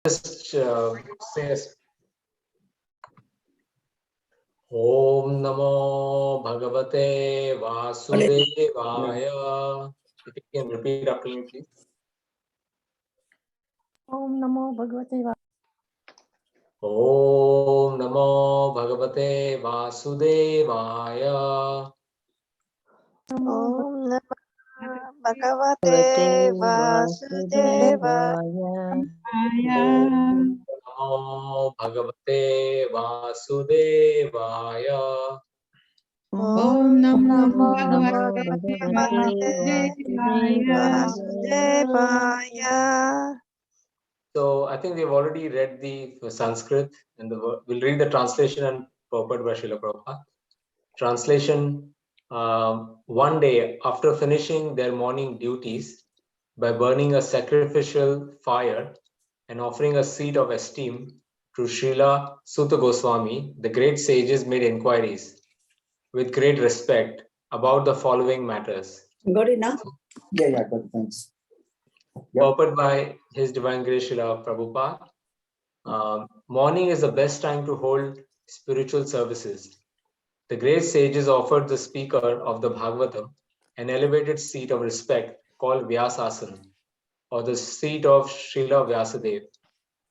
just say Om Namo Bhagavate Vasudevaya. If you can repeat after me, please. Om Namo Bhagavate Om Namo Bhagavate Vasudevaya. Om Namah Bhagavate Vasudevaya. Om Namo Bhagavate Vasudevaya. Om Namo Bhagavate Vasudevaya. So I think we've already read the Sanskrit and we'll read the translation and purport by Srila Prabhupada. Translation: one day after finishing their morning duties by burning a sacrificial fire and offering a seat of esteem to Srila Suta Goswami, the great sages made inquiries with great respect about the following matters. Got it now? Yeah, got it. Thanks. Purport by His Divine Grace Srila Prabhupada. Morning is the best time to hold spiritual services. The great sages offered the speaker of the Bhagavatam an elevated seat of respect called Vyasasana, or the seat of Srila Vyasadeva.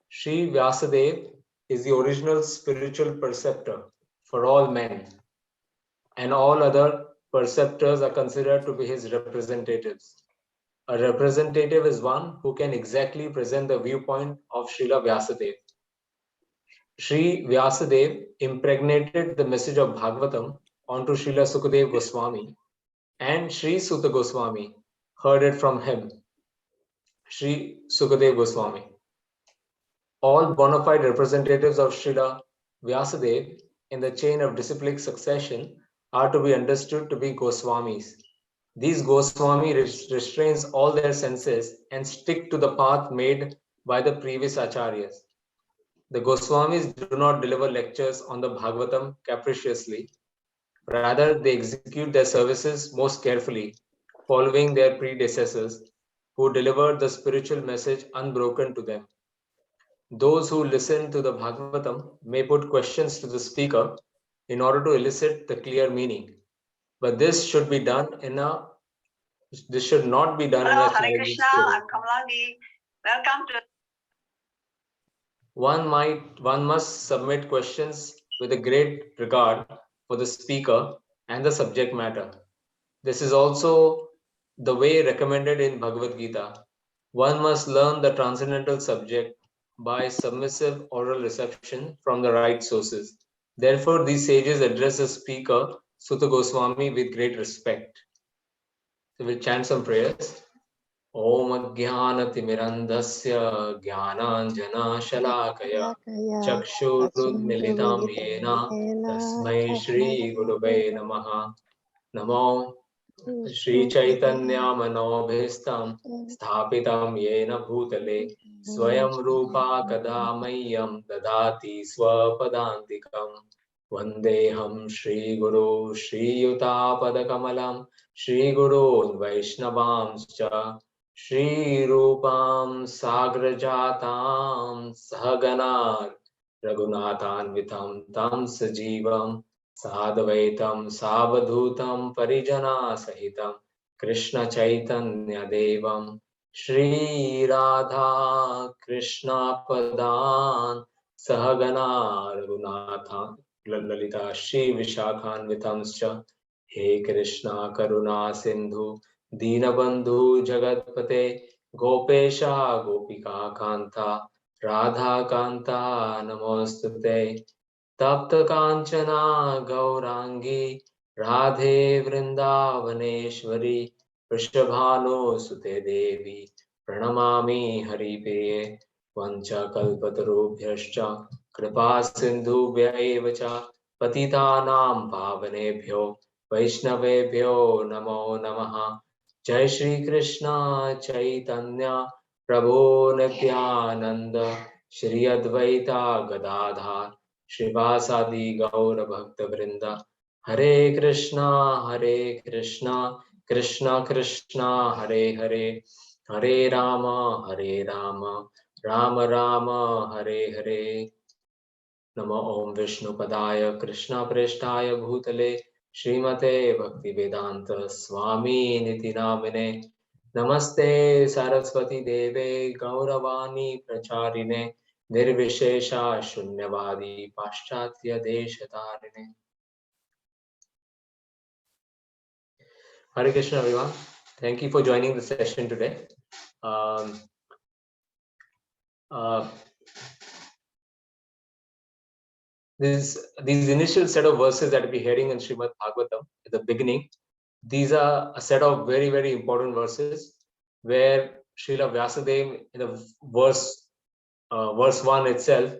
Sri Vyasadeva is the original spiritual preceptor for all men, and all other preceptors are considered to be his representatives. A representative is one who can exactly present the viewpoint of Srila Vyasadeva. Sri Vyasadeva impregnated the message of Bhagavatam onto Srila Sukadeva Goswami, and Sri Suta Goswami heard it from him, Sri Sukadeva Goswami. All bona fide representatives of Srila Vyasadeva in the chain of disciplic succession are to be understood to be Goswamis. These Goswami restrains all their senses and stick to the path made by the previous acharyas. The Goswamis do not deliver lectures on the Bhagavatam capriciously. Rather, they execute their services most carefully, following their predecessors who delivered the spiritual message unbroken to them. Those who listen to the Bhagavatam may put questions to the speaker in order to elicit the clear meaning. But this should not be done in a challenging spirit. I'm Kamalani. Welcome to. One must submit questions with a great regard for the speaker and the subject matter. This is also the way recommended in Bhagavad Gita. One must learn the transcendental subject by submissive oral reception from the right sources. Therefore, these sages address the speaker, Suta Goswami, with great respect. So we'll chant some prayers. Om Jnanatimirandasya Jnananjana Shalakaya Chakshurudmilitam Yena Tasmai Shri Gurave Namaha. Namo Shri Chaitanya Manobhistam Sthapitam Yena Bhutale Swayam Rupa Kadamayyam Dadati Swapadantikam Vandeham Shri Guru Shri Yuta Padakamalam Shri Guru Vaishnavamscha Shri Rupam Sagrajatam Sahaganar Raghunathanvitam Tam Sajivam Sadvaitam Savadhutam Parijana Sahitam Krishna Chaitanya Devam Shri Radha Krishna Padan Sahagana Raghunathan Lalita Shri Vishakhanvitamscha He Krishna Karuna Sindhu Dinabandhu Jagatpate Gopesha Gopika Kanta Radha Kanta Namostute Tapta Kanchana Gaurangi Radhe Vrindavaneshwari Vrishabhano Sute Devi Pranamami Haripriye Vancha Kalpatarubhyascha Kripa Sindhubhya evacha Patitanam Pavanebhyo Vaishnavebhyo Namo Namaha. Jai Shri Krishna Chaitanya Prabhu Nityananda Shri Advaita Gadadhar Shrivasadi Gaura Bhakta Vrinda. Hare Krishna Krishna Krishna Hare Hare Hare Rama Rama Rama Hare Hare. Namo Om Vishnu Padaya Krishna Preshtaya Bhutale Srimate Bhakti Vedanta Swami Niti Namine. Namaste Saraswati Deve Gauravani Pracharine Nirvishesha Shunyavadi Paschatya Deshatarine. Hare Krishna everyone. Thank you for joining the session today. Um, these initial set of verses that we're hearing in Srimad Bhagavatam at the beginning, these are a set of very, very important verses where Srila Vyasadeva in the verse 1 itself,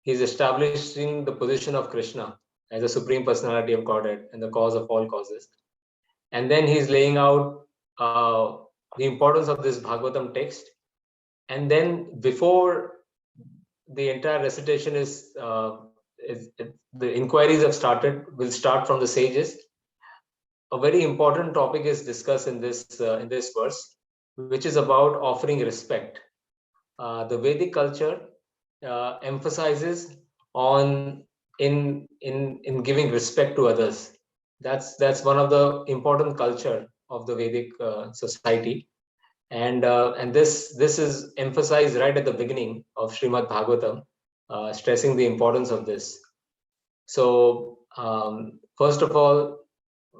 he's establishing the position of Krishna as the Supreme Personality of Godhead and the cause of all causes. And then he's laying out the importance of this Bhagavatam text. And then before the entire recitation the inquiries have started, will start from the sages. A very important topic is discussed in this verse, which is about offering respect. The Vedic culture emphasizes on in giving respect to others. That's one of the important culture of the Vedic society, and this is emphasized right at the beginning of Srimad Bhagavatam, stressing the importance of this. So first of all,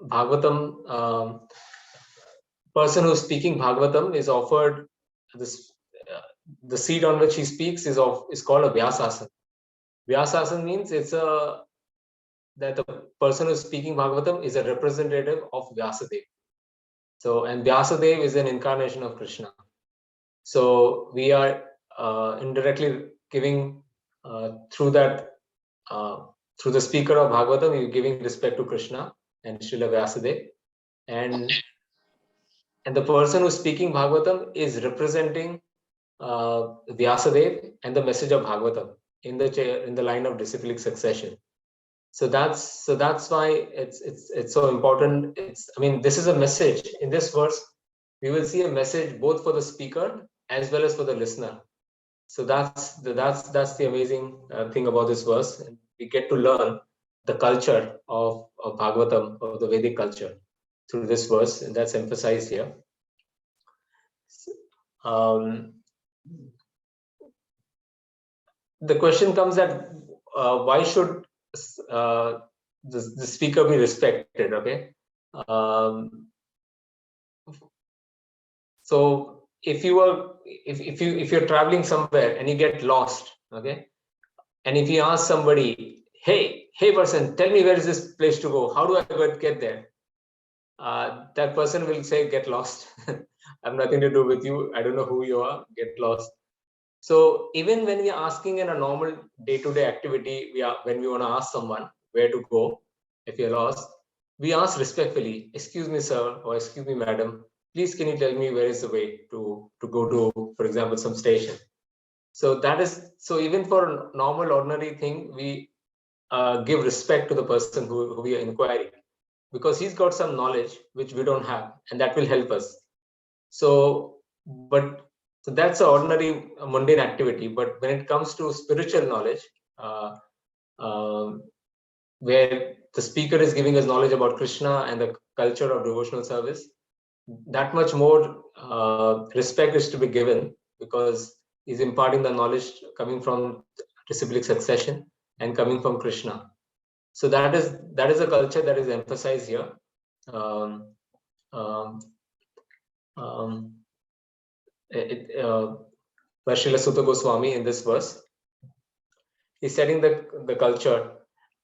Bhagavatam, person who's speaking Bhagavatam is offered this. The seat on which he speaks is called a Vyasasana. Vyasasana means that the person who's speaking Bhagavatam is a representative of Vyasadeva. So, and Vyasadeva is an incarnation of Krishna. So we are indirectly giving through the speaker of Bhagavatam, you're giving respect to Krishna and Srila Vyasadeva, and the person who's speaking Bhagavatam is representing Vyasadeva and the message of Bhagavatam in the line of disciplic succession. So that's why it's so important. This is a message in this verse. We will see a message both for the speaker as well as for the listener. So that's the amazing thing about this verse. We get to learn the culture of Bhagavatam, of the Vedic culture, through this verse, and that's emphasized here. The question comes that why should the speaker be respected? Okay, so if you're traveling somewhere and you get lost, okay, and if you ask somebody, hey person, tell me where is this place to go? How do I get there? That person will say, get lost. I have nothing to do with you. I don't know who you are. Get lost. So even when we are asking in a normal day-to-day activity, when we want to ask someone where to go, if you're lost, we ask respectfully, excuse me, sir, or excuse me, madam, please can you tell me where is the way to go to, for example, some station. So even for a normal, ordinary thing, we give respect to the person who we are inquiring, because he's got some knowledge which we don't have, and that will help us. So that's an ordinary mundane activity. But when it comes to spiritual knowledge, where the speaker is giving us knowledge about Krishna and the culture of devotional service, that much more respect is to be given, because he's imparting the knowledge coming from disciplic succession and coming from Krishna. So that is a culture that is emphasized here. By Srila Sutta Goswami in this verse, he's setting the culture.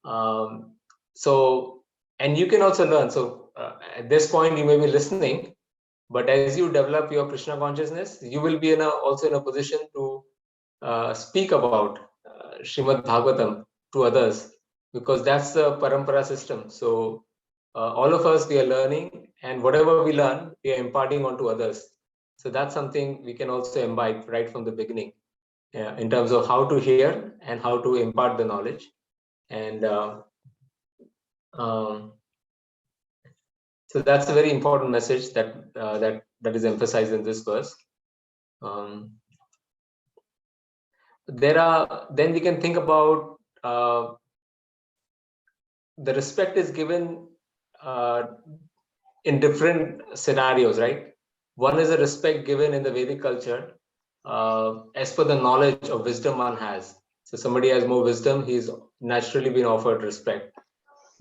And you can also learn. So at this point, you may be listening, but as you develop your Krishna consciousness, you will be also in a position to speak about Srimad Bhagavatam to others, because that's the parampara system. So all of us, we are learning, and whatever we learn, we are imparting onto others. So that's something we can also imbibe right from the beginning, in terms of how to hear and how to impart the knowledge. And so that's a very important message that is emphasized in this verse. then we can think about the respect is given in different scenarios, right? One is a respect given in the Vedic culture as per the knowledge or wisdom one has. So somebody has more wisdom, he's naturally been offered respect.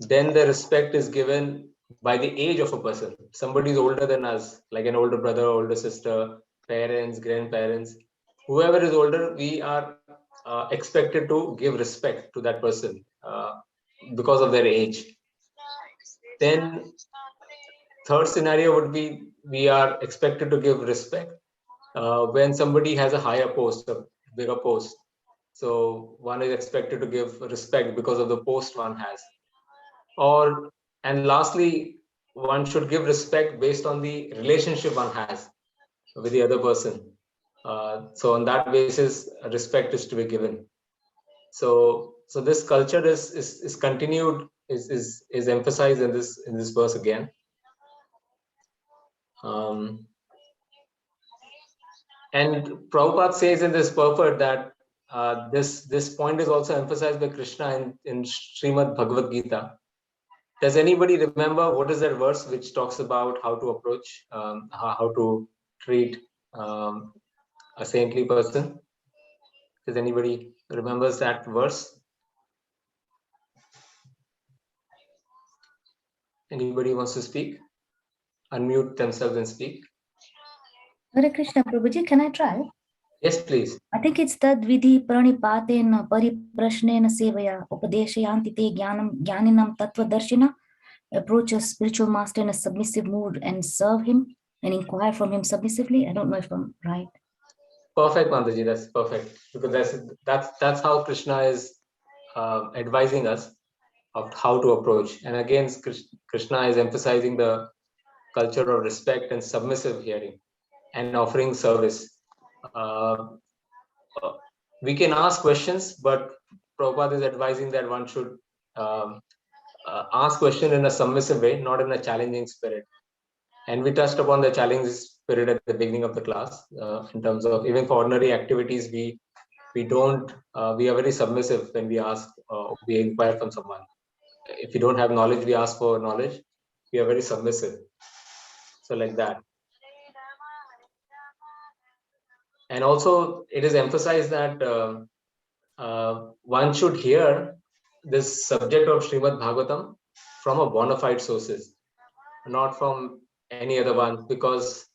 Then the respect is given by the age of a person. Somebody is older than us, like an older brother, older sister, parents, grandparents. Whoever is older, we are expected to give respect to that person because of their age. Then third scenario would be we are expected to give respect when somebody has a higher post, a bigger post. So one is expected to give respect because of the post one has. And lastly, one should give respect based on the relationship one has with the other person. So on that basis, respect is to be given. So this culture is continued, is emphasized in this verse again. And Prabhupada says in this purport that this point is also emphasized by Krishna in Srimad Bhagavad Gita. Does anybody remember what is that verse which talks about how to approach, how to treat a saintly person? Does anybody remembers that verse? Anybody wants to speak? Unmute themselves and speak. Hare Krishna, Prabhuji, can I try? Yes, please. I think it's tad vidhi pranipatena pariprashnena sevaya upadeshayanti te jnaninam tattvadarshina. Approach a spiritual master in a submissive mood and serve him and inquire from him submissively. I don't know if I'm right. Perfect, Mandaji. That's perfect, because that's how Krishna is advising us of how to approach. And again, Krishna is emphasizing the culture of respect and submissive hearing and offering service. We can ask questions, but Prabhupada is advising that one should ask question in a submissive way, not in a challenging spirit. And we touched upon the challenging spirit at the beginning of the class in terms of even for ordinary activities, we are very submissive when we ask, we inquire from someone. If you don't have knowledge, we ask for knowledge. We are very submissive. So like that. And also it is emphasized that one should hear this subject of Srimad Bhagavatam from a bona fide sources, not from any other one, because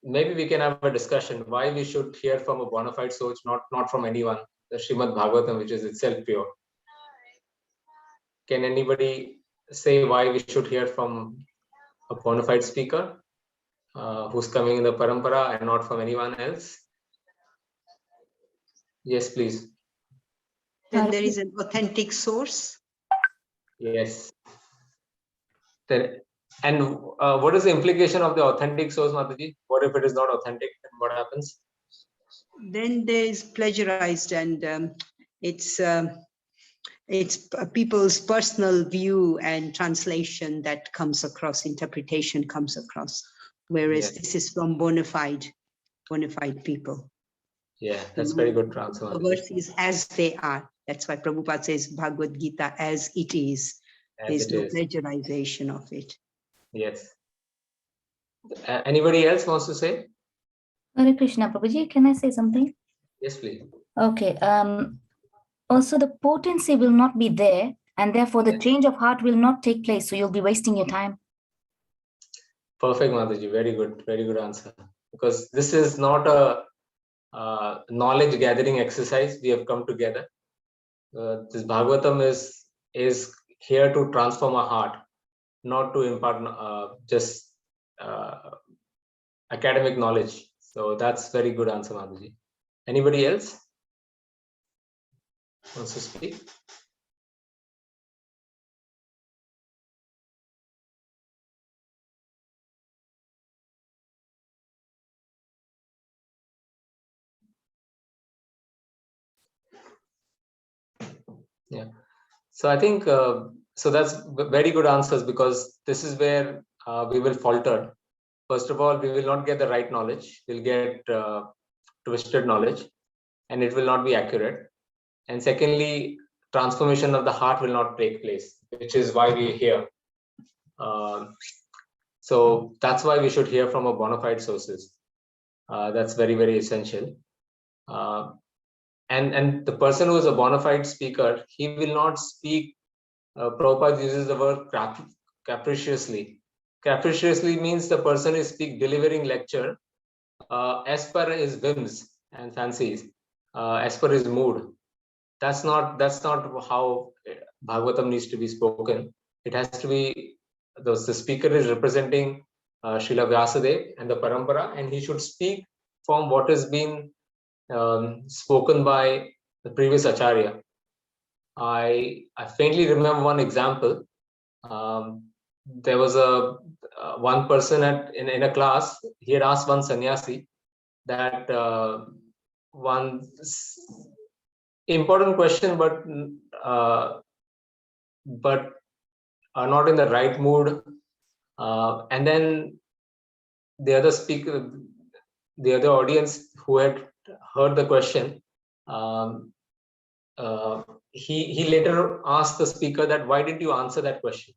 maybe we can have a discussion why we should hear from a bona fide source, not from anyone, the Srimad Bhagavatam, which is itself pure. Can anybody say why we should hear from a bona fide speaker who's coming in the parampara and not from anyone else? Yes, please. Then there is an authentic source. Yes. And what is the implication of the authentic source, Mataji? What if it is not authentic? Then what happens? Then there is plagiarized, and it's people's personal view and translation that comes across, interpretation comes across, whereas this is from bona fide people. Yeah, that's very good answer. The verses as they are. That's why Prabhupada says Bhagavad Gita as it is. There's no plagiarization of it. Yes. Anybody else wants to say? Hare Krishna, Prabhuji, can I say something? Yes, please. Okay. Also, the potency will not be there, and therefore the change of heart will not take place. So you'll be wasting your time. Perfect, Mataji. Very good answer. Because this is not a knowledge gathering exercise. We have come together. This Bhagavatam is here to transform our heart, not to impart just academic knowledge. So that's very good answer, Mataji. Anybody else wants to speak? Yeah. So I think so that's very good answers, because this is where we will falter. First of all, we will not get the right knowledge. We'll get twisted knowledge. and it will not be accurate. And secondly, transformation of the heart will not take place, which is why we're here. So that's why we should hear from a bona fide sources. That's very, very essential. And the person who is a bona fide speaker, he will not speak. Prabhupada uses the word capriciously. Capriciously means the person is delivering lecture as per his whims and fancies, as per his mood. That's not how Bhagavatam needs to be spoken. It has to be, the speaker is representing Srila Vyasadeva and the Parampara, and he should speak from what has been spoken by the previous Acharya. I faintly remember one example. There was one person in a class. He had asked one sannyasi that one important question, but not in the right mood. And then the other speaker, the other audience who had heard the question, he later asked the speaker that why didn't you answer that question?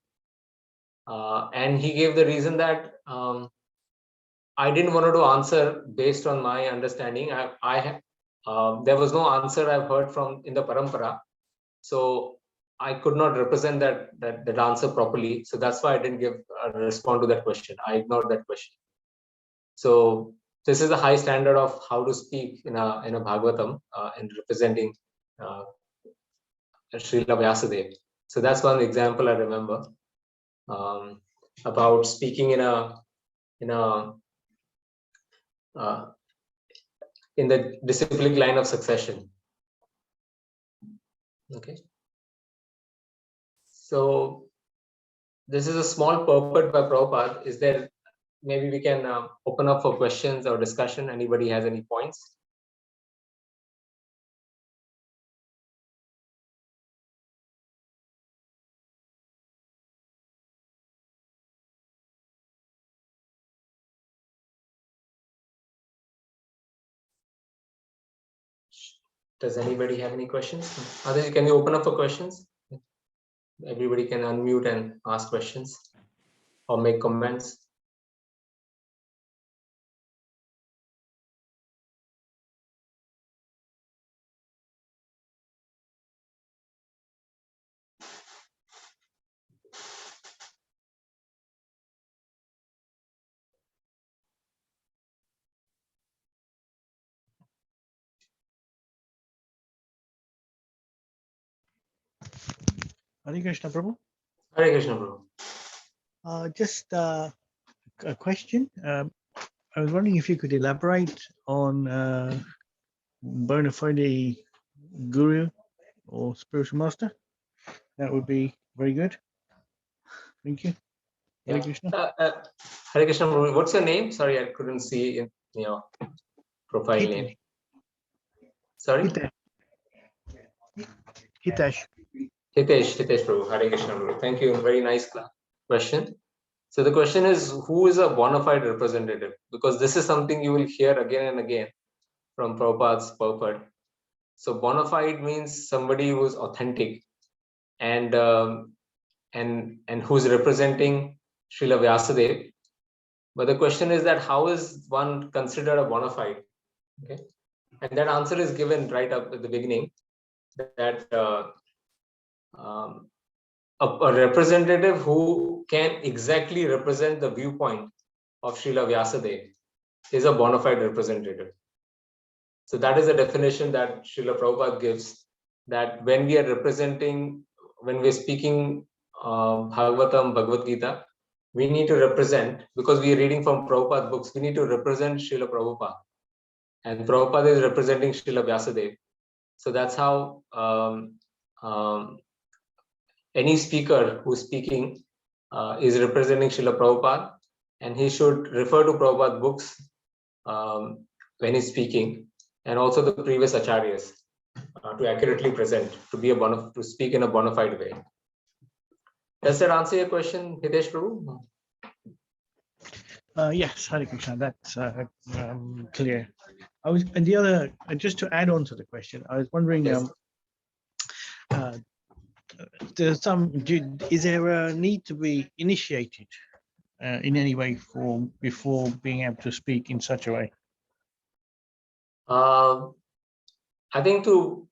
And he gave the reason that I didn't want to answer based on my understanding. There was no answer I've heard from in the parampara, so I could not represent that answer properly. So that's why I didn't respond to that question. I ignored that question. So this is a high standard of how to speak in a Bhagavatam in representing Srila Vyasadeva. So that's one example I remember about speaking in the disciplic line of succession. Okay. So this is a small purport by Prabhupada. Is there, maybe we can open up for questions or discussion. Anybody has any points? Does anybody have any questions? Otherwise, can you open up for questions? Everybody can unmute and ask questions or make comments. Hare Krishna, Prabhu. Hare Krishna, Prabhu. Just a question. I was wondering if you could elaborate on bona fide guru or spiritual master. That would be very good. Thank you. Hare Krishna. Hare Krishna, Prabhu. What's your name? Sorry, I couldn't see in your profile name. Sorry? Hitesh. Hitesh Prabhu. Hare Krishna, Prabhu. Thank you. Very nice question. So the question is, who is a bona fide representative? Because this is something you will hear again and again from Prabhupada's purport. So bona fide means somebody who is authentic and who's representing Srila Vyasadeva. But the question is that how is one considered a bona fide? Okay, and that answer is given right up at the beginning, that a representative who can exactly represent the viewpoint of Srila Vyasadeva is a bona fide representative. So that is the definition that Srila Prabhupada gives, that when we are representing, when we're speaking Bhagavatam, Bhagavad Gita, we need to represent, because we are reading from Prabhupada books, we need to represent Srila Prabhupada. And Prabhupada is representing Srila Vyasadeva. So that's how any speaker who's speaking is representing Srila Prabhupada, and he should refer to Prabhupada books when he's speaking, and also the previous acharyas to accurately present, to speak in a bona fide way. Does that answer your question, Hitesh Prabhu? Yes, Hare Krishna, that's clear. And the other, just to add on to the question, I was wondering, Yes. is there a need to be initiated in any way before being able to speak in such a way? I think to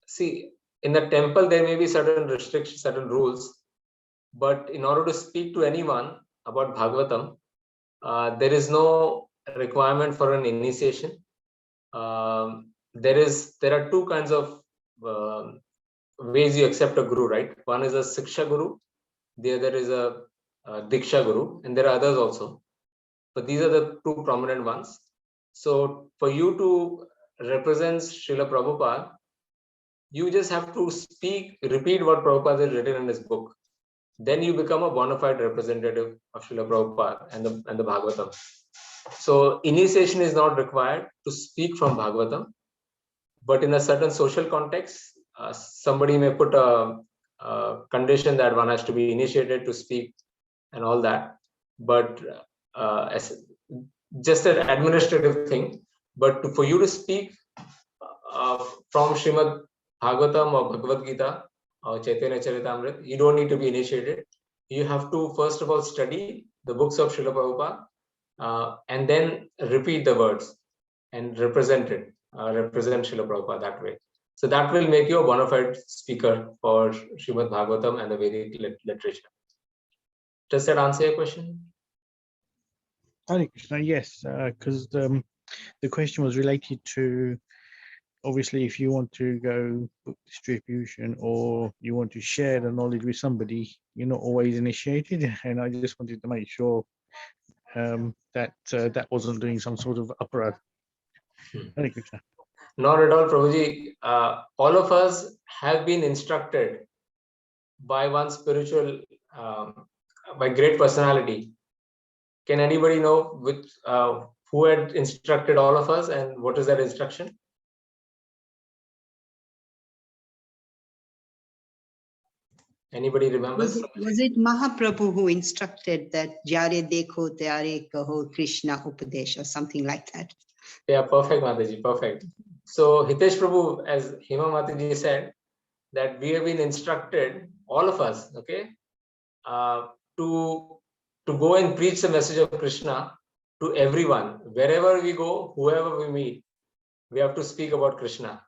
see in the temple there may be certain restrictions, certain rules, but in order to speak to anyone about Bhagavatam, there is no requirement for an initiation. There are two kinds of ways you accept a guru, right? One is a Siksha Guru, the other is a Diksha Guru, and there are others also. But these are the two prominent ones. So for you to represent Srila Prabhupada, you just have to repeat what Prabhupada has written in his book. Then you become a bona fide representative of Srila Prabhupada and the Bhagavatam. So initiation is not required to speak from Bhagavatam, but in a certain social context, somebody may put a condition that one has to be initiated to speak and all that. But as just an administrative thing. But for you to speak from Srimad Bhagavatam or Bhagavad Gita or Chaitanya Charitamrita, you don't need to be initiated. You have to first of all study the books of Srila Prabhupada and then repeat the words and represent Srila Prabhupada that way. So that will make you a bona fide speaker for Srimad Bhagavatam and the Vedic literature. Does that answer your question? Hare Krishna, yes, because the question was related to, obviously, if you want to go book distribution or you want to share the knowledge with somebody, you're not always initiated. And I just wanted to make sure that that wasn't doing some sort of uproar. Hare Krishna. Not at all, Prabhuji. All of us have been instructed by one spiritual, by great personality. Can anybody know who had instructed all of us and what is that instruction? Anybody remembers? Was it Mahaprabhu who instructed that Jare Dekho Tyare Kaho Krishna Upadesha, something like that? Yeah, perfect, Mataji, perfect. So Hitesh Prabhu, as Hema Mataji said, that we have been instructed, all of us, okay, to go and preach the message of Krishna to everyone. Wherever we go, whoever we meet, we have to speak about Krishna.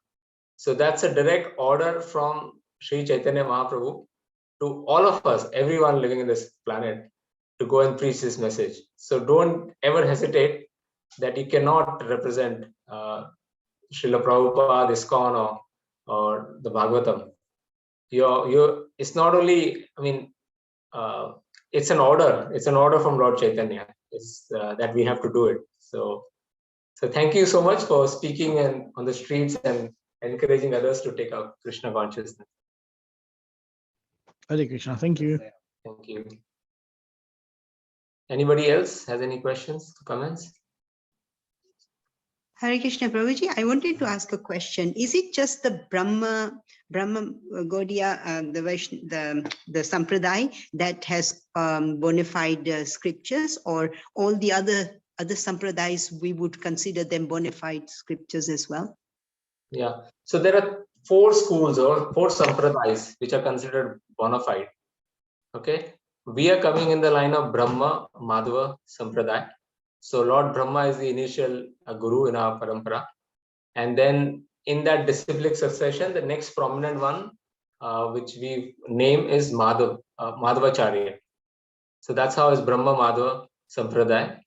So that's a direct order from Sri Chaitanya Mahaprabhu to all of us, everyone living in this planet, to go and preach this message. So don't ever hesitate that you cannot represent Srila Prabhupada, ISKCON, or the Bhagavatam. It's not only, I mean, it's an order. It's an order from Lord Chaitanya. It's that we have to do it. So thank you so much for speaking and on the streets and encouraging others to take up Krishna consciousness. Hare Krishna, thank you. Thank you. Anybody else has any questions, comments? Hare Krishna Prabhuji, I wanted to ask a question. Is it just the Brahma Gaudiya, the Sampradaya that has bona fide scriptures, or all the other Sampradayas, we would consider them bona fide scriptures as well? Yeah. So there are 4 schools or 4 Sampradayas which are considered bona fide. Okay. We are coming in the line of Brahma Madhava Sampradaya. So Lord Brahma is the initial guru in our parampara. And then in that disciplic succession, the next prominent one, which we name is Madhavacharya. So that's how is Brahma Madhava Sampradaya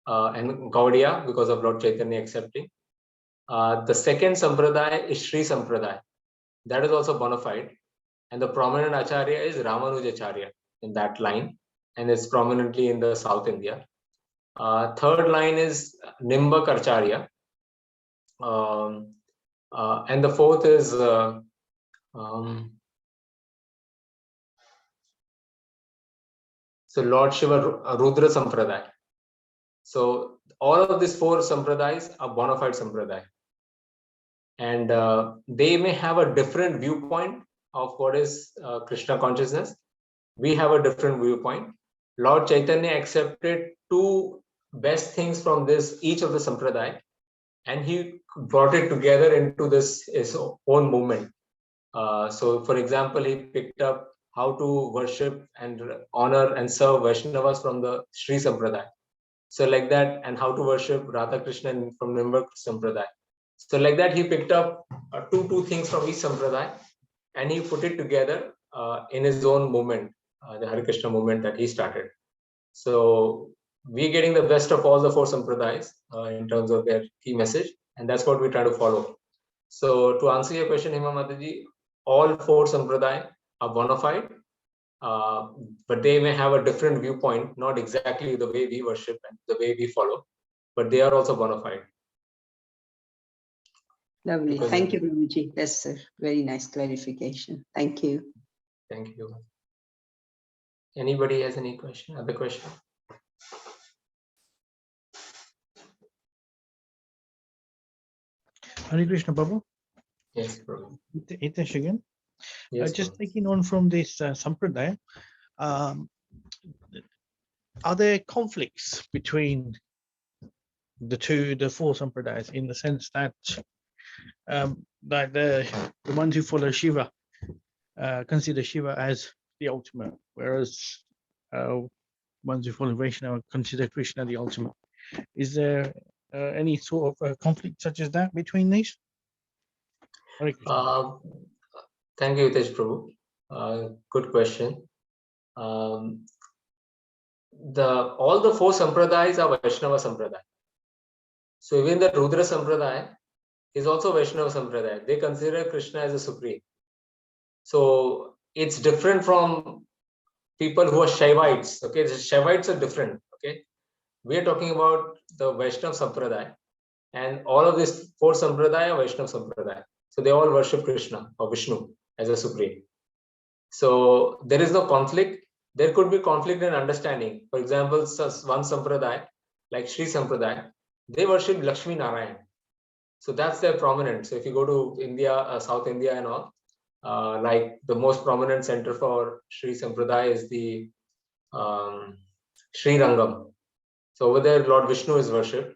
and Gaudiya, because of Lord Chaitanya accepting. The second Sampradaya is Sri Sampradaya. That is also bona fide. And the prominent Acharya is Ramujacharya in that line. And it's prominently in the South India. Third line is Nimbak Acharya. And the fourth is so Lord Shiva Rudra Sampradaya. So all of these 4 Sampradayas are bona fide Sampradaya. And they may have a different viewpoint of what is Krishna consciousness. We have a different viewpoint. Lord Chaitanya accepted 2 two best things from each of the sampradaya, and he brought it together into his own movement. So, for example, he picked up how to worship and honor and serve Vaishnavas from the Sri Sampradaya. So like that, and how to worship Radha Krishna from Nimbar Sampradaya. So like that, he picked up two things from each Sampradaya, and he put it together in his own movement, the Hare Krishna movement that he started. So we're getting the best of all the four Sampradayas in terms of their key message, and that's what we try to follow. So to answer your question, Hema Mataji, all four Sampradaya are bona fide, but they may have a different viewpoint, not exactly the way we worship and the way we follow, but they are also bona fide. Lovely. Thank you, Prabhuji. That's a very nice clarification. Thank you. Thank you. Anybody has any question? Other question? Hare Krishna, Prabhu. Yes, Prabhu. Hitesh again. Yes, Just Prabhu. taking on from this sampradaya, are there conflicts between the four sampradayas, in the sense that the ones who follow Shiva consider Shiva as the ultimate, whereas ones who follow Vaishnava consider Krishna the ultimate? Is there any sort of conflict such as that between these? Hare Krishna. Thank you, Hitesh Prabhu. Good question. All the four sampradayas are Vaishnava sampradaya. So even the Rudra sampradaya is also Vaishnava sampradaya. They consider Krishna as a supreme. So it's different from people who are Shaivites. Okay, the Shaivites are different. Okay, we are talking about the Vaishnava sampradaya, and all of these four sampradaya are Vaishnava sampradaya. So they all worship Krishna or Vishnu as a supreme. So there is no conflict. There could be conflict in understanding. For example, one sampradaya, like Sri Sampradaya, they worship Lakshmi Narayan. So that's their prominent. So if you go to India, South India and all, like the most prominent center for Sri Sampradaya is the Sri Rangam. So over there, Lord Vishnu is worshipped.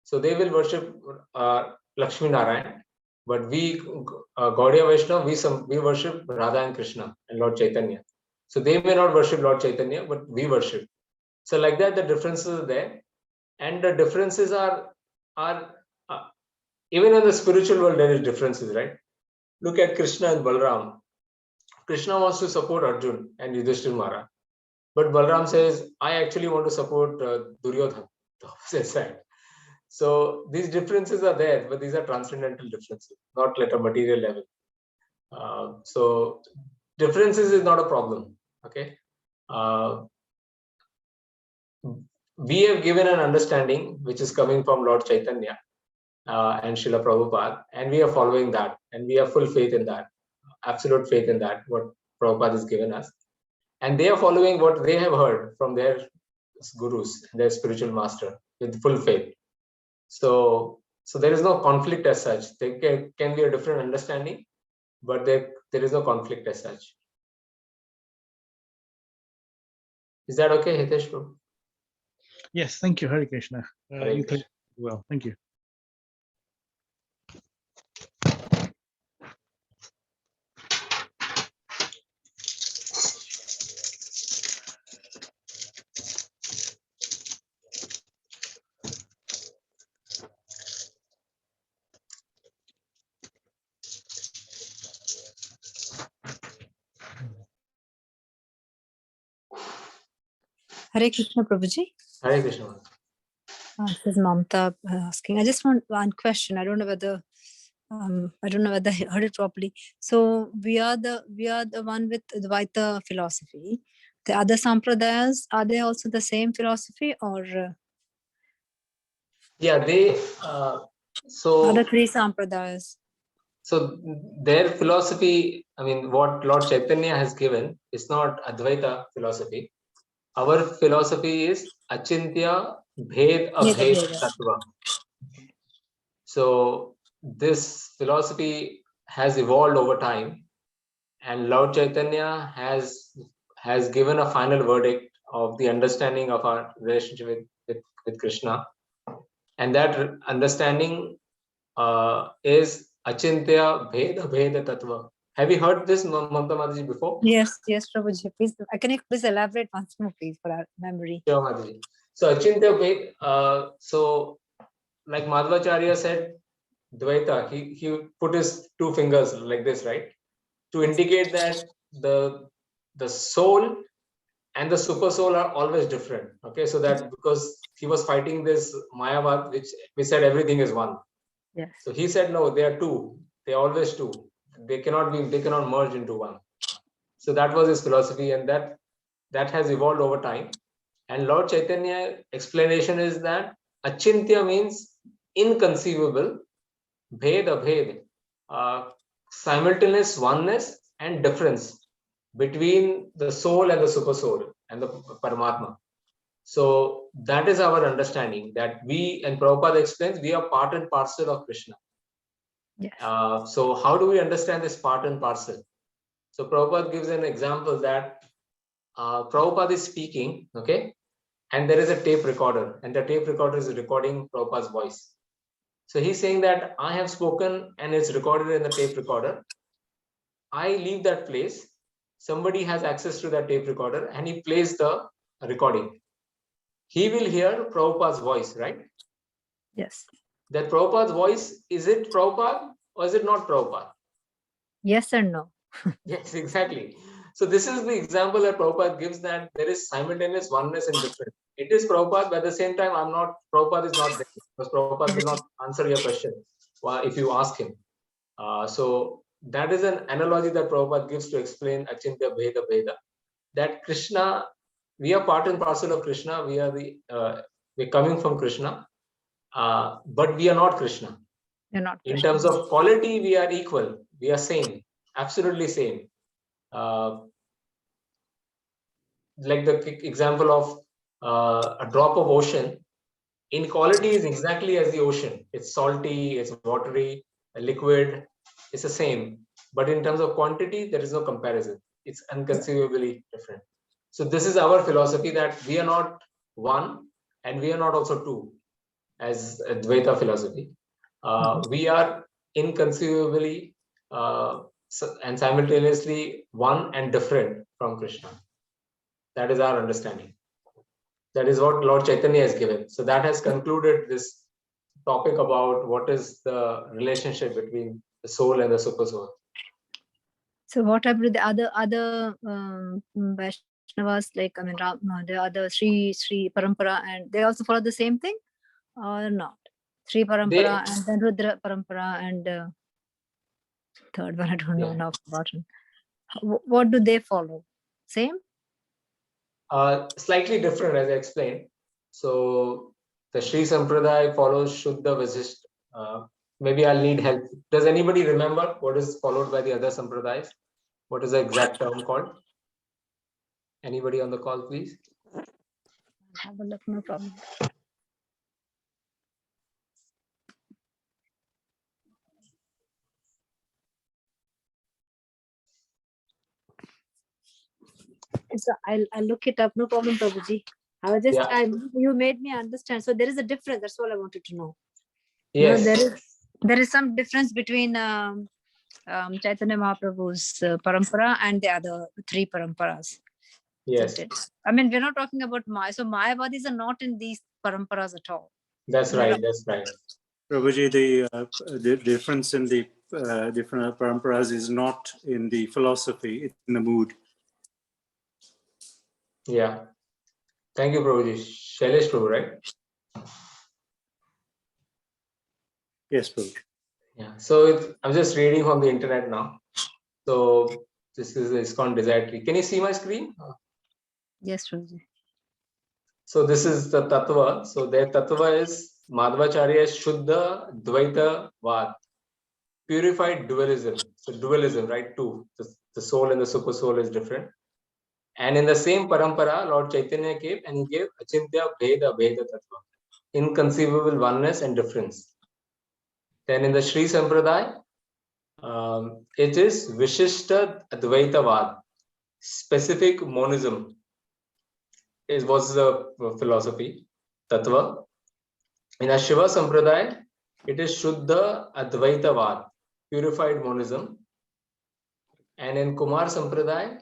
So they will worship Lakshmi Narayan. But we, Gaudiya Vaishnava, we worship Radha and Krishna and Lord Chaitanya. So they may not worship Lord Chaitanya, but we worship. So like that, the differences are there. And the differences are even in the spiritual world, there is differences, right? Look at Krishna and Balram. Krishna wants to support Arjun and Yudhishthira Maharaj. But Balram says, I actually want to support Duryodhana, the opposite side. So these differences are there, but these are transcendental differences, not at a material level. So differences is not a problem. Okay. We have given an understanding which is coming from Lord Chaitanya and Srila Prabhupada, and we are following that, and we have full faith in that, absolute faith in that, what Prabhupada has given us. And they are following what they have heard from their gurus, their spiritual master, with full faith. So there is no conflict as such. There can be a different understanding, but there is no conflict as such. Is that okay, Hitesh? Yes, thank you, Hare Krishna. Hare You Krishna. well, thank you. Hare Krishna, Prabhuji. Hare Krishna. This is Mamta asking. I just want one question. I don't know whether I heard it properly. So we are the one with Advaita philosophy. The other sampradayas, are they also the same philosophy, or Yeah, they other three sampradayas? So their philosophy, I mean, what Lord Chaitanya has given is not Advaita philosophy. Our philosophy is Achintya Bhed Abhed Tattva. So this philosophy has evolved over time, and Lord Chaitanya has given a final verdict of the understanding of our relationship with with Krishna. And that understanding is Achintya Bheda Bheda Tattva. Have you heard this, Mamta Mataji, before? Yes, Prabhuji. Please, can you please elaborate once more, please, for our memory? Sure, Mataji. So Achintya Bheda, so like Madhvacharya said, Dvaita, he put his two fingers like this, right? To indicate that the soul and the super soul are always different. Okay, so that because he was fighting this Mayavad, which we said everything is one. Yes. So he said, no, they are two. They are always two. They cannot merge into one. So that was his philosophy, and that has evolved over time. And Lord Chaitanya explanation is that Achintya means inconceivable, Bhed, simultaneous oneness and difference between the soul and the super soul and the Paramatma. So that is our understanding, that we, and Prabhupada explains, we are part and parcel of Krishna. Yes. So how do we understand this part and parcel? So Prabhupada gives an example that Prabhupada is speaking, okay, and there is a tape recorder, and the tape recorder is recording Prabhupada's voice. So he's saying that I have spoken and it's recorded in the tape recorder. I leave that place. Somebody has access to that tape recorder and he plays the recording. He will hear Prabhupada's voice, right? Yes. That Prabhupada's voice, is it Prabhupada or is it not Prabhupada? Yes and no. Yes, exactly. So this is the example that Prabhupada gives, that there is simultaneous oneness and difference. It is Prabhupada, but at the same time, Prabhupada is not there, because Prabhupada will not answer your question if you ask him. So that is an analogy that Prabhupada gives to explain Achintya Bheda Bheda. That Krishna, we are part and parcel of Krishna. We're coming from Krishna, but we are not Krishna. You're not In Krishna. terms of quality, we are equal. We are same, absolutely same. Like the example of a drop of ocean, in quality is exactly as the ocean. It's salty, it's watery, liquid, it's the same. But in terms of quantity, there is no comparison. It's inconceivably different. So this is our philosophy, that we are not one and we are not also two, as Advaita philosophy. We are inconceivably and simultaneously one and different from Krishna. That is our understanding. That is what Lord Chaitanya has given. So that has concluded this topic about what is the relationship between the soul and the super soul. So what about the other Vaishnavas, like the other Sri Parampara, and they also follow the same thing or not? Sri Parampara and then Rudra Parampara and third one, I don't know now, forgotten. What do they follow? Same? Slightly different, as I explained. So the Sri Sampradaya follows Shuddha Vasishtha. Maybe I'll need help. Does anybody remember what is followed by the other Sampradayas? What is the exact term called? Anybody on the call, please? Have a look, no problem. So I'll look it up, no problem, Prabhuji. I was just, you made me understand. So there is a difference. That's all I wanted to know. Yes. No, there is some difference between Chaitanya Mahaprabhu's parampara and the other three paramparas. Yes. I mean, we're not talking about Maya. So Mayavadis are not in these paramparas at all. That's right. That's right. Prabhuji, the difference in the different paramparas is not in the philosophy, it's in the mood. Yeah. Thank you, Prabhuji. Shailesh Prabhu, right? Yes, Prabhu. Yeah. So I'm just reading from the internet now. So this is the ISKCON Desire Tree. Can you see my screen? Yes, Prabhuji. So this is the Tattva. So their Tattva is Madhvacharya Shuddha Dvaita Vad. Purified dualism. So dualism, right? Two. The soul and the super soul is different. And in the same parampara, Lord Chaitanya came and he gave Achintya Bheda Bheda Tattva. Inconceivable oneness and difference. Then in the Sri Sampradaya, it is Vishishta Advaitavad, specific monism was the philosophy. Tattva. In a Shiva Sampradaya, it is Shuddha Advaitavad, purified monism. And in Kumar Sampradaya,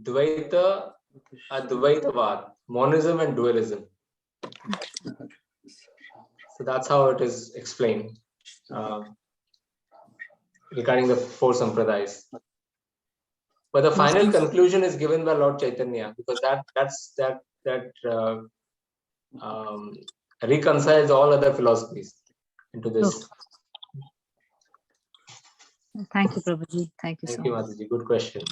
Dvaita Advaitavad, monism and dualism. So that's how it is explained regarding the four Sampradayas. But the final conclusion is given by Lord Chaitanya, because that reconciles all other philosophies into this. Thank you, Prabhuji. Thank you so Thank you, much. Mataji. Good question.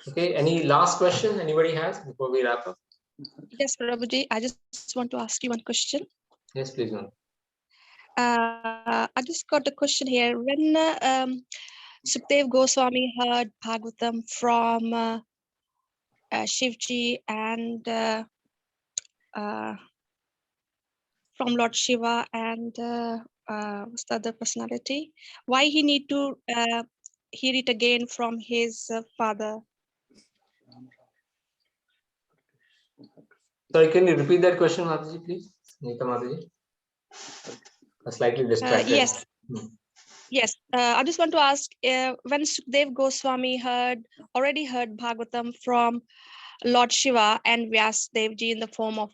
Okay, any last question anybody has before we wrap up? Yes, Prabhuji, I just want to ask you one question. Yes, please, ma'am. I just got a question here. When Sukdev Goswami heard Bhagavatam from Shivji and from Lord Shiva and what's the other personality, why he need to hear it again from his father? Sorry, can you repeat that question, Mataji, please? Nita Mataji? I'm slightly distracted. Yes. Yes, I just want to ask, when Sukdev Goswami already heard Bhagavatam from Lord Shiva and Vyasdevji in the form of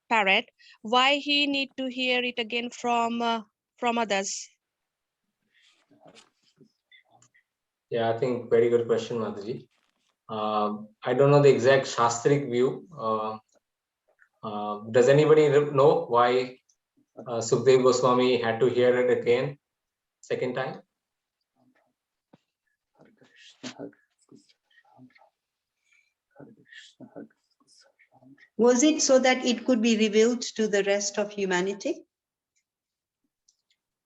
parrot, why he need to hear it again from others? Yeah, I think very good question, Mataji. I don't know the exact Shastric view. Does anybody know why Sukdev Goswami had to hear it again, second time? Was it so that it could be revealed to the rest of humanity?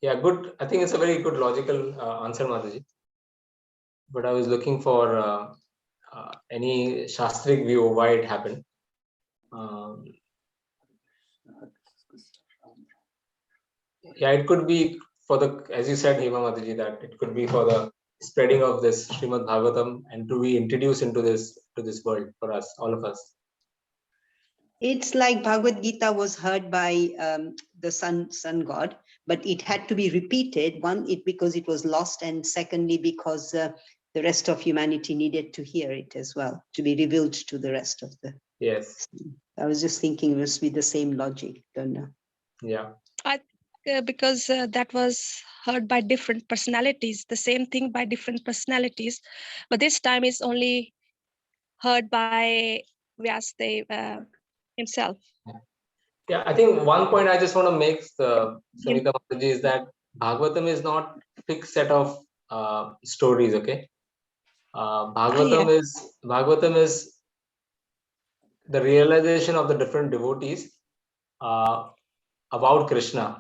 Yeah, good. I think it's a very good logical answer, Mataji. But I was looking for any Shastric view of why it happened. Yeah, it could be for the, as you said, Hema Mataji, that it could be for the spreading of this Srimad Bhagavatam and to be introduced into this world for us, all of us. It's like Bhagavad Gita was heard by the sun god, but it had to be repeated. One, because it was lost, and secondly, because the rest of humanity needed to hear it as well, to be revealed to the rest of the. Yes. I was just thinking it must be the same logic. Don't know. Yeah. Because that was heard by different personalities, the same thing by different personalities, but this time it's only heard by Vyasdev himself. Yeah, I think one point I just want to make, Sunita Mataji, is that Bhagavatam is not fixed set of stories. Okay, Bhagavatam is the realization of the different devotees about Krishna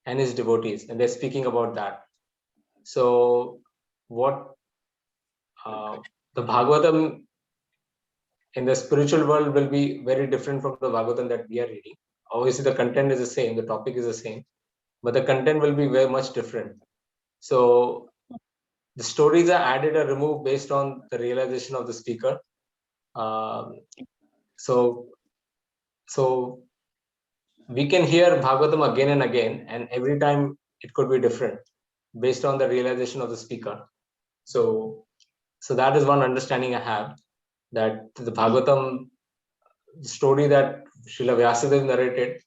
and his devotees, and they're speaking about that. So what the Bhagavatam in the spiritual world will be very different from the Bhagavatam that we are reading. Obviously, the content is the same, the topic is the same, but the content will be very much different. So the stories are added or removed based on the realization of the speaker. So we can hear Bhagavatam again and again, and every time it could be different based on the realization of the speaker. So that is one understanding I have, that the Bhagavatam story that Srila Vyasadeva narrated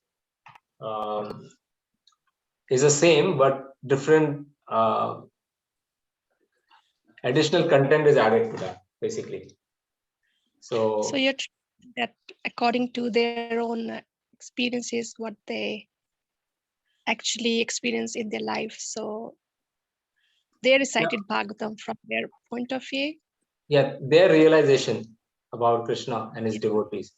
is the same, but different additional content is added to that, basically. So you're that according to their own experiences, what they actually experience in their life. So they recited Bhagavatam from their point of view. Yeah, their realization about Krishna and his devotees.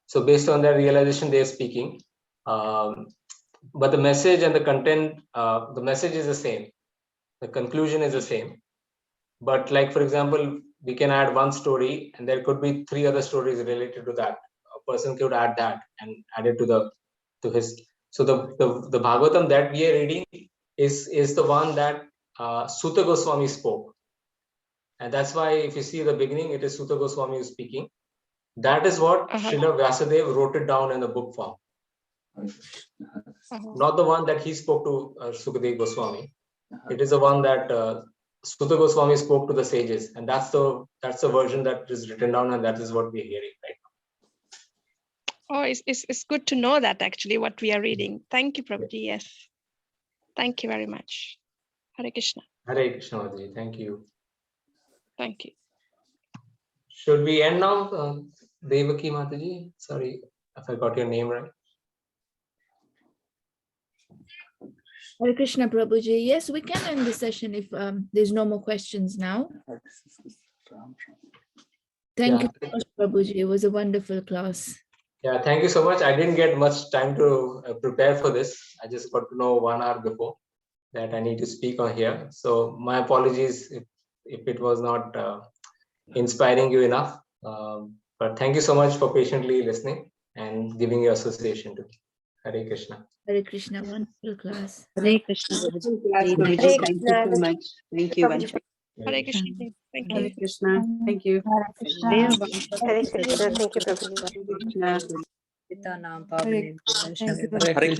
So based on their realization, they are speaking. But the message and the content, the message is the same. The conclusion is the same. But like, for example, we can add one story and there could be 3 other stories related to that. A person could add that and add it to his. So the Bhagavatam that we are reading is the one that Suta Goswami spoke. And that's why if you see the beginning, it is Suta Goswami who's speaking. That is what Srila Vyasadeva wrote it down in the book form. Not the one that he spoke to Sukadeva Goswami. It is the one that Suta Goswami spoke to the sages. And that's the version that is written down, and that is what we're hearing right now. Oh, it's good to know that actually what we are reading. Thank you, Prabhuji. Yes. Thank you very much. Hare Krishna. Hare Krishna, Mataji. Thank you. Thank you. Should we end now? Devaki Mataji? Sorry if I got your name right. Hare Krishna, Prabhuji. Yes, we can end the session if there's no more questions now. Thank you so much, Prabhuji. It was a wonderful class. Yeah, thank you so much. I didn't get much time to prepare for this. I just got to know 1 hour before that I need to speak on here. So my apologies if it was not inspiring you enough. But thank you so much for patiently listening and giving your association to me. Hare Krishna. Hare Krishna, wonderful class. Hare Krishna. Thank you so much. Thank you. Hare Krishna. Thank you. Hare Krishna. Thank you. Hare Krishna. Hare Krishna. Thank you, Prabhuji. Krishna. Pitanam Pavane. Thank you.